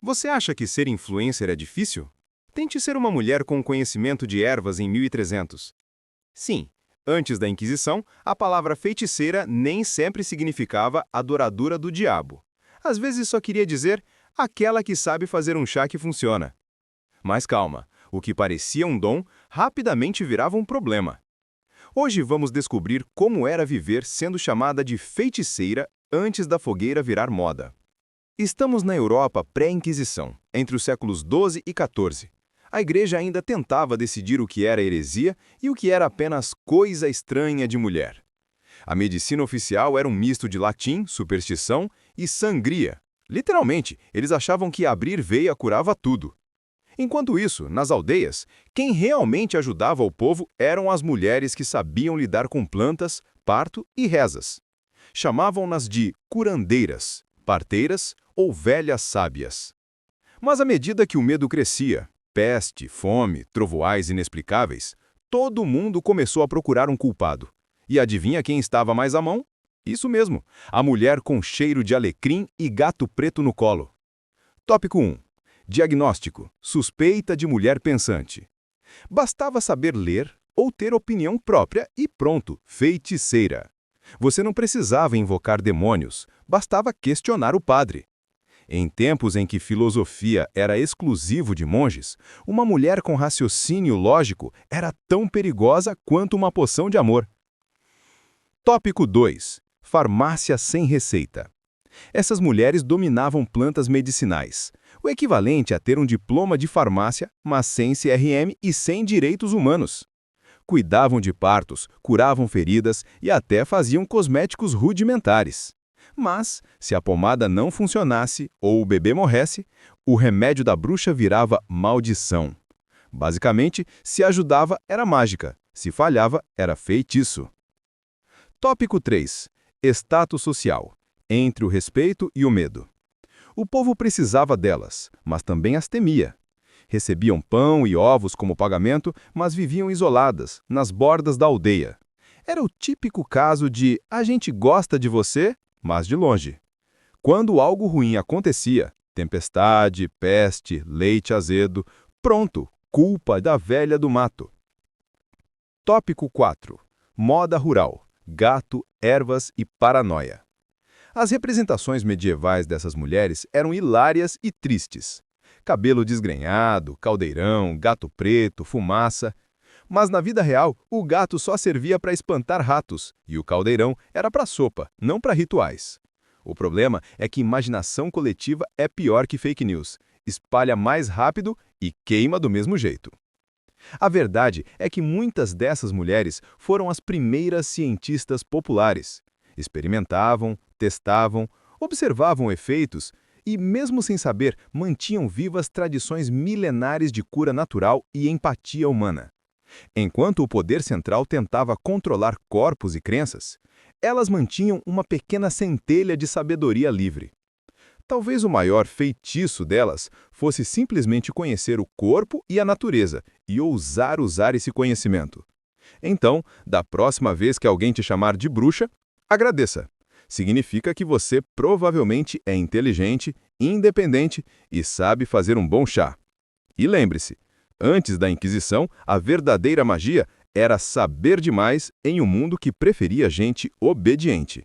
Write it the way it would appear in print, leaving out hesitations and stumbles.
Você acha que ser influencer é difícil? Tente ser uma mulher com conhecimento de ervas em 1300. Sim, antes da Inquisição, a palavra feiticeira nem sempre significava adoradora do diabo. Às vezes só queria dizer aquela que sabe fazer um chá que funciona. Mas calma, o que parecia um dom rapidamente virava um problema. Hoje vamos descobrir como era viver sendo chamada de feiticeira antes da fogueira virar moda. Estamos na Europa pré-Inquisição, entre os séculos XII e XIV. A Igreja ainda tentava decidir o que era heresia e o que era apenas coisa estranha de mulher. A medicina oficial era um misto de latim, superstição e sangria. Literalmente, eles achavam que abrir veia curava tudo. Enquanto isso, nas aldeias, quem realmente ajudava o povo eram as mulheres que sabiam lidar com plantas, parto e rezas. Chamavam-nas de curandeiras, parteiras ou velhas sábias. Mas à medida que o medo crescia, peste, fome, trovoais inexplicáveis, todo mundo começou a procurar um culpado. E adivinha quem estava mais à mão? Isso mesmo, a mulher com cheiro de alecrim e gato preto no colo. Tópico 1. Diagnóstico: suspeita de mulher pensante. Bastava saber ler ou ter opinião própria e pronto, feiticeira. Você não precisava invocar demônios, bastava questionar o padre. Em tempos em que filosofia era exclusivo de monges, uma mulher com raciocínio lógico era tão perigosa quanto uma poção de amor. Tópico 2. Farmácia sem receita. Essas mulheres dominavam plantas medicinais, o equivalente a ter um diploma de farmácia, mas sem CRM e sem direitos humanos. Cuidavam de partos, curavam feridas e até faziam cosméticos rudimentares. Mas, se a pomada não funcionasse ou o bebê morresse, o remédio da bruxa virava maldição. Basicamente, se ajudava era mágica, se falhava era feitiço. Tópico 3. Status social. Entre o respeito e o medo. O povo precisava delas, mas também as temia. Recebiam pão e ovos como pagamento, mas viviam isoladas, nas bordas da aldeia. Era o típico caso de a gente gosta de você, mas de longe. Quando algo ruim acontecia, tempestade, peste, leite azedo, pronto, culpa da velha do mato. Tópico 4. Moda rural, gato, ervas e paranoia. As representações medievais dessas mulheres eram hilárias e tristes. Cabelo desgrenhado, caldeirão, gato preto, fumaça. Mas na vida real, o gato só servia para espantar ratos e o caldeirão era para sopa, não para rituais. O problema é que imaginação coletiva é pior que fake news. Espalha mais rápido e queima do mesmo jeito. A verdade é que muitas dessas mulheres foram as primeiras cientistas populares. Experimentavam, testavam, observavam efeitos e, mesmo sem saber, mantinham vivas tradições milenares de cura natural e empatia humana. Enquanto o poder central tentava controlar corpos e crenças, elas mantinham uma pequena centelha de sabedoria livre. Talvez o maior feitiço delas fosse simplesmente conhecer o corpo e a natureza e ousar usar esse conhecimento. Então, da próxima vez que alguém te chamar de bruxa, agradeça. Significa que você provavelmente é inteligente, independente e sabe fazer um bom chá. E lembre-se, antes da Inquisição, a verdadeira magia era saber demais em um mundo que preferia gente obediente.